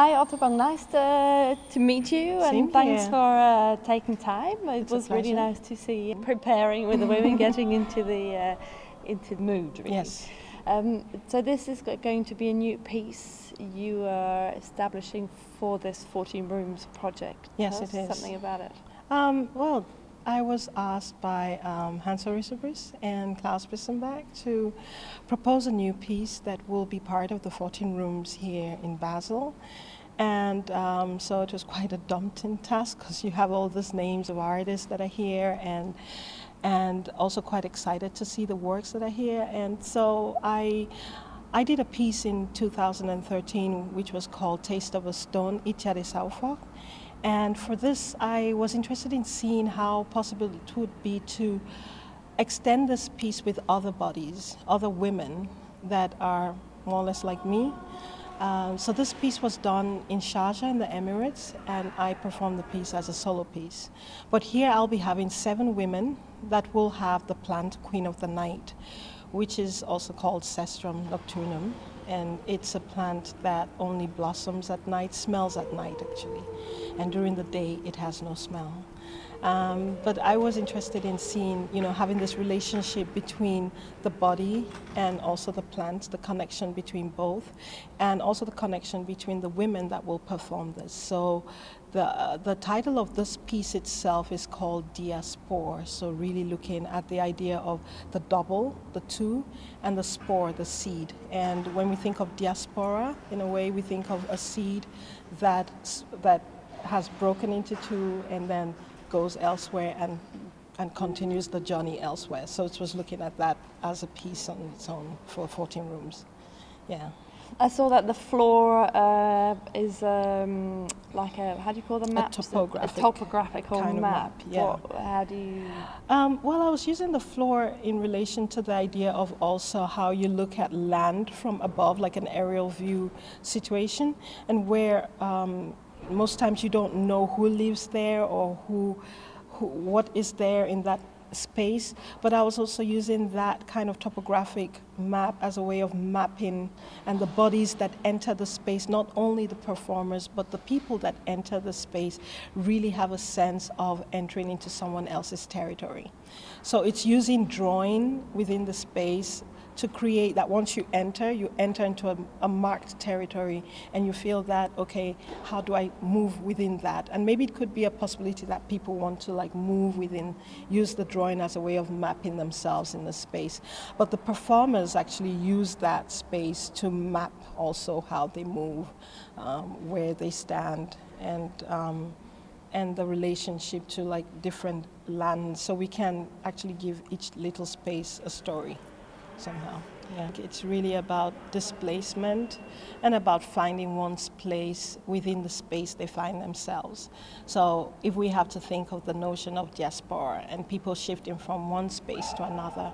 Hi Otobong, nice to meet you. Same and thanks here. for taking time. It A was really pleasure. nice to see you preparing with the women, getting into the mood really. Yes. So this is going to be a new piece you are establishing for this 14 Rooms project. Yes, Tell it us is. something about it. Well, I was asked by Hans-Ulrich and Klaus Bissenbach to propose a new piece that will be part of the 14 Rooms here in Basel. And so it was quite a daunting task because you have all these names of artists that are here and also quite excited to see the works that are here. And so I did a piece in 2013 which was called Taste of a Stone, Itjade Saufok. And for this, I was interested in seeing how possible it would be to extend this piece with other bodies, other women that are more or less like me. So this piece was done in Sharjah in the Emirates, and I performed the piece as a solo piece. But here I'll be having 7 women that will have the plant Queen of the Night, which is also called Cestrum nocturnum. And it's a plant that only blossoms at night, smells at night actually. And during the day, it has no smell. But I was interested in seeing, having this relationship between the body and also the plant, the connection between both, and also the connection between the women that will perform this. So the title of this piece itself is called Diaspore, so really looking at the idea of the double, the two, and the spore, the seed. And when we think of diaspora, in a way we think of a seed that has broken into two and then goes elsewhere and continues the journey elsewhere. So it was looking at that as a piece on its own for 14 Rooms. Yeah. I saw that the floor is like a, how do you call the map? A topographical kind of map, yeah. How do you... Well, I was using the floor in relation to the idea of also how you look at land from above, like an aerial view situation, and where most times you don't know who lives there or what is there in that space. But I was also using that kind of topographic map as a way of mapping and the bodies that enter the space, not only the performers, but the people that enter the space really have a sense of entering into someone else's territory. So it's using drawing within the space to create that once you enter into a marked territory and you feel that, okay, how do I move within that? And maybe it could be a possibility that people want to like move within, use the drawing as a way of mapping themselves in the space. But the performers actually use that space to map also how they move, where they stand, and the relationship to like different lands. So we can actually give each little space a story. Somehow. Yeah. It's really about displacement and about finding one's place within the space they find themselves. So if we have to think of the notion of diaspora and people shifting from one space to another,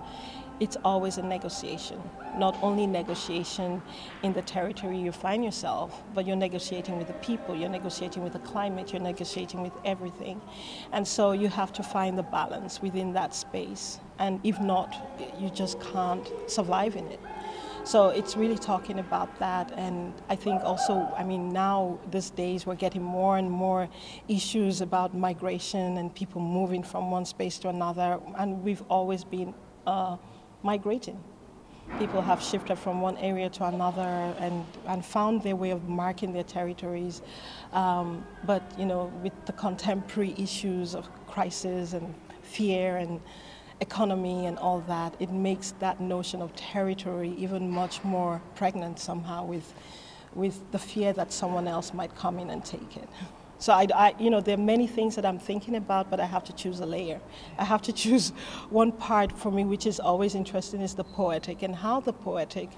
it's always a negotiation. Not only negotiation in the territory you find yourself, but you're negotiating with the people, you're negotiating with the climate, you're negotiating with everything. And so you have to find the balance within that space. And if not, you just can't survive in it. So it's really talking about that. And I think also, now these days we're getting more and more issues about migration and people moving from one space to another. And we've always been migrating. People have shifted from one area to another and found their way of marking their territories. But with the contemporary issues of crisis and fear and economy and all that, it makes that notion of territory even much more pregnant somehow with the fear that someone else might come in and take it. So there are many things that I'm thinking about, but I have to choose a layer. I have to choose one part for me, which is always interesting, is the poetic, and how the poetic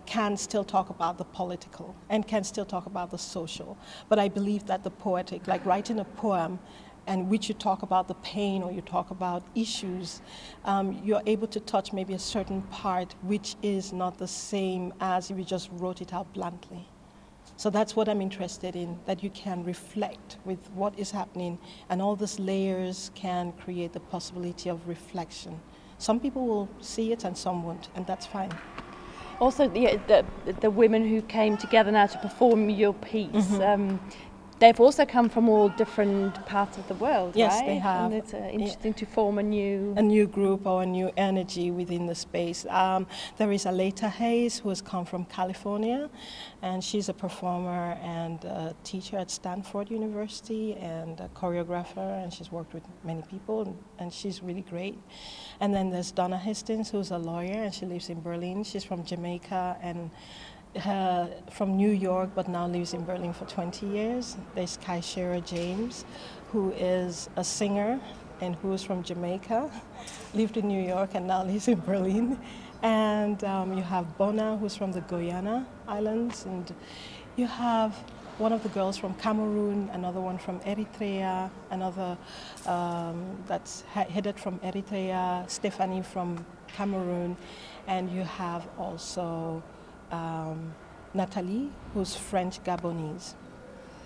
can still talk about the political and can still talk about the social. But I believe that the poetic, like writing a poem, and which you talk about the pain or you talk about issues, you're able to touch maybe a certain part which is not the same as if you just wrote it out bluntly. So that's what I'm interested in, that you can reflect with what is happening, and all these layers can create the possibility of reflection. Some people will see it and some won't, and that's fine. Also, the women who came together now to perform your piece, they've also come from all different parts of the world, Yes, right? they have. And it's interesting to form a new group or a new energy within the space. There is Aleta Hayes, who has come from California, and she's a performer and a teacher at Stanford University and a choreographer, and she's worked with many people, and she's really great. And then there's Donna Hastings, who's a lawyer, and she lives in Berlin. She's from Jamaica and from New York, but now lives in Berlin for 20 years. There's Kaishera James, who is a singer and who is from Jamaica, lived in New York and now lives in Berlin. And you have Bona, who's from the Guyana Islands, and you have one of the girls from Cameroon, another one from Eritrea, another that's headed from Eritrea, Stephanie from Cameroon, and you have also Nathalie, who's French Gabonese.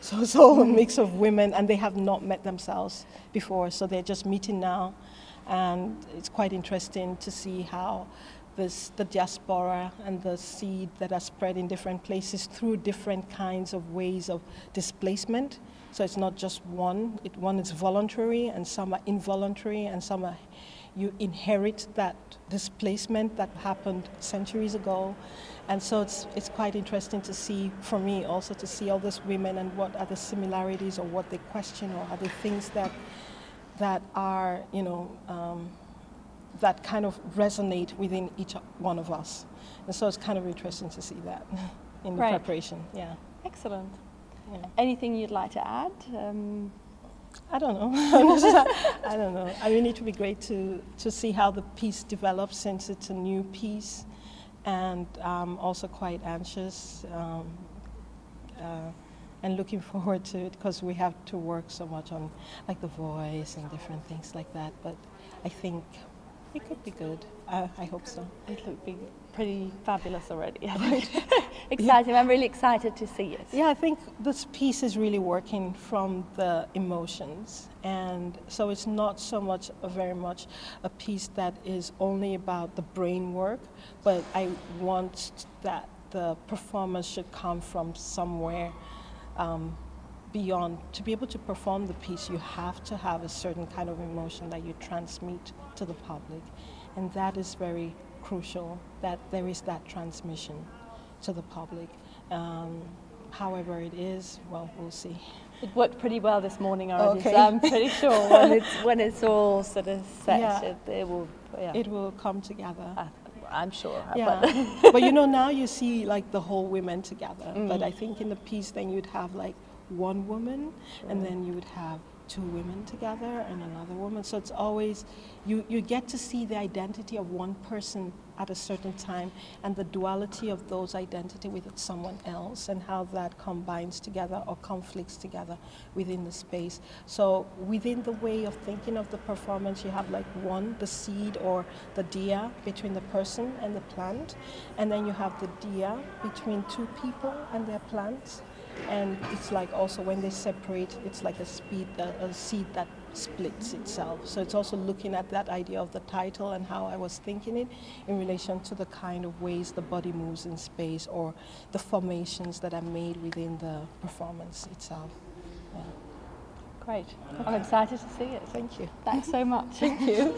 So it's all a mix of women, and they have not met themselves before, so they're just meeting now. And it's quite interesting to see how the diaspora and the seed that are spread in different places through different kinds of ways of displacement. So it's not just one. One is voluntary, and some are involuntary, and some are you inherit that displacement that happened centuries ago. And so it's quite interesting to see, for me also, to see all these women and what are the similarities or what they question or are the things that are, that kind of resonate within each one of us. And so it's kind of interesting to see that in the preparation, yeah. Excellent. Yeah. Anything you'd like to add? I don't know. I don't know. I mean, it would be great to see how the piece develops, since it's a new piece, and also quite anxious and looking forward to it, because we have to work so much on like the voice and different things like that. But I think it could be good. I hope so. It would be pretty fabulous already. Exciting. Yeah. I'm really excited to see it. Yeah, I think this piece is really working from the emotions, and so it's not so much very much a piece that is only about the brain work, but I want that the performance should come from somewhere beyond. To be able to perform the piece, you have to have a certain kind of emotion that you transmit to the public, and that is very crucial, that there is that transmission to the public. However it is, well, we'll see. It worked pretty well this morning already, okay. So I'm pretty sure when it's all sort of set, yeah. it will come together. I'm sure. Yeah. But now you see like the whole women together. But I think in the piece then you'd have like one woman, and then you would have two women together and another woman. So it's always, you get to see the identity of one person at a certain time and the duality of those identity with someone else, and how that combines together or conflicts together within the space. So within the way of thinking of the performance, you have like one, the seed or the dia between the person and the plant, and then you have the dia between two people and their plants. And it's like also when they separate, it's like a seed that splits itself. So it's also looking at that idea of the title and how I was thinking it in relation to the kind of ways the body moves in space, or the formations that are made within the performance itself. Yeah. Great. I'm excited to see it. Thank you. Thanks so much. Thank you.